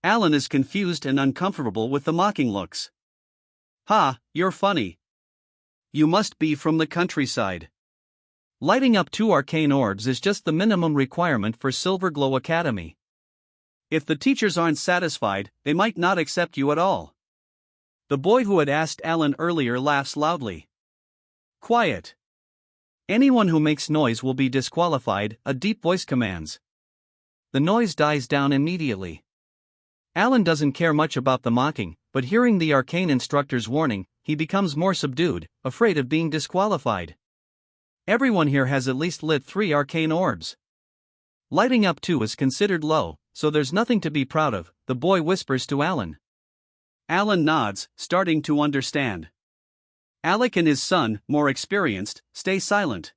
Alan is confused and uncomfortable with the mocking looks. Ha, you're funny. You must be from the countryside. Lighting up 2 arcane orbs is just the minimum requirement for Silver Glow Academy. If the teachers aren't satisfied, they might not accept you at all. The boy who had asked Alan earlier laughs loudly. Quiet. Anyone who makes noise will be disqualified, a deep voice commands. The noise dies down immediately. Alan doesn't care much about the mocking, but hearing the arcane instructor's warning, he becomes more subdued, afraid of being disqualified. Everyone here has at least lit 3 arcane orbs. Lighting up 2 is considered low, so there's nothing to be proud of, the boy whispers to Alan. Alan nods, starting to understand. Alec and his son, more experienced, stay silent.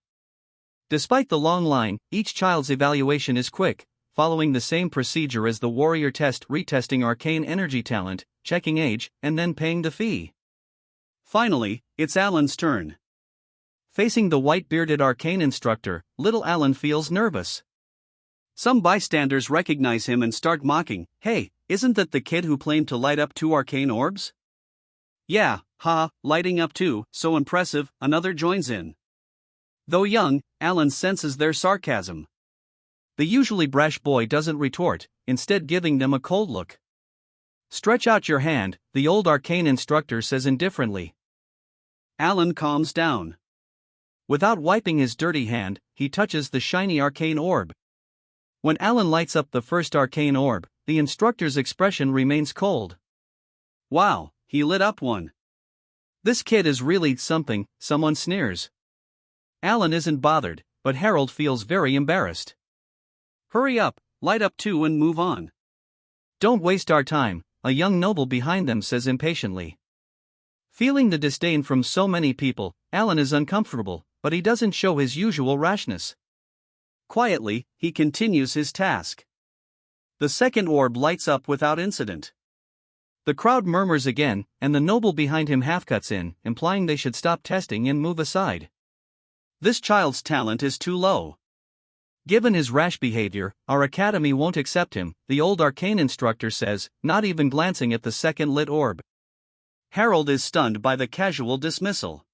Despite the long line, each child's evaluation is quick, following the same procedure as the warrior test, retesting arcane energy talent, checking age, and then paying the fee. Finally, it's Alan's turn. Facing the white-bearded arcane instructor, little Alan feels nervous. Some bystanders recognize him and start mocking. Hey, isn't that the kid who claimed to light up 2 arcane orbs? Yeah, lighting up 2, so impressive, another joins in. Though young, Alan senses their sarcasm. The usually brash boy doesn't retort, instead giving them a cold look. Stretch out your hand, the old arcane instructor says indifferently. Alan calms down. Without wiping his dirty hand, he touches the shiny arcane orb. When Alan lights up the first arcane orb, the instructor's expression remains cold. Wow, he lit up one. This kid is really something, someone sneers. Alan isn't bothered, but Harold feels very embarrassed. Hurry up, light up 2 and move on. Don't waste our time, a young noble behind them says impatiently. Feeling the disdain from so many people, Alan is uncomfortable, but he doesn't show his usual rashness. Quietly, he continues his task. The second orb lights up without incident. The crowd murmurs again, and the noble behind him half cuts in, implying they should stop testing and move aside. This child's talent is too low. Given his rash behavior, our academy won't accept him, the old arcane instructor says, not even glancing at the second lit orb. Harold is stunned by the casual dismissal.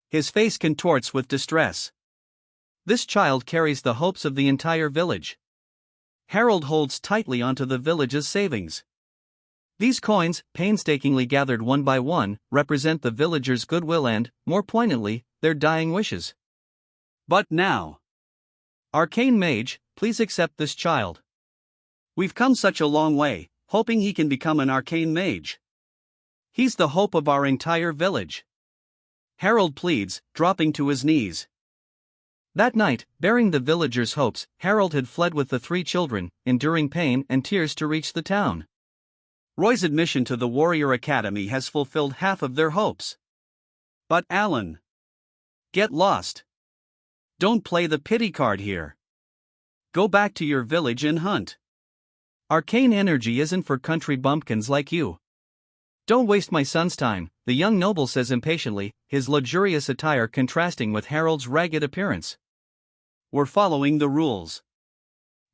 His face contorts with distress. This child carries the hopes of the entire village. Harold holds tightly onto the village's savings. These coins, painstakingly gathered one by one, represent the villagers' goodwill and, more poignantly, their dying wishes. But now, Arcane Mage, please accept this child. We've come such a long way, hoping he can become an Arcane Mage. He's the hope of our entire village. Harold pleads, dropping to his knees. That night, bearing the villagers' hopes, Harold had fled with the 3 children, enduring pain and tears to reach the town. Roy's admission to the Warrior Academy has fulfilled half of their hopes. But Alan, get lost. Don't play the pity card here. Go back to your village and hunt. Arcane energy isn't for country bumpkins like you. Don't waste my son's time, the young noble says impatiently, his luxurious attire contrasting with Harold's ragged appearance. We're following the rules.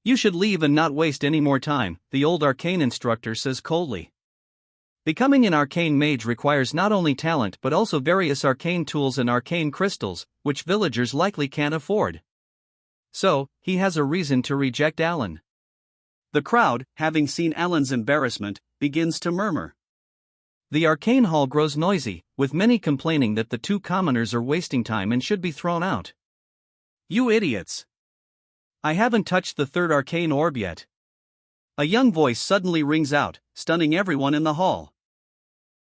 You should leave and not waste any more time, the old arcane instructor says coldly. Becoming an arcane mage requires not only talent but also various arcane tools and arcane crystals, which villagers likely can't afford. So, he has a reason to reject Alan. The crowd, having seen Alan's embarrassment, begins to murmur. The arcane hall grows noisy, with many complaining that the 2 commoners are wasting time and should be thrown out. You idiots! I haven't touched the 3rd arcane orb yet. A young voice suddenly rings out, stunning everyone in the hall.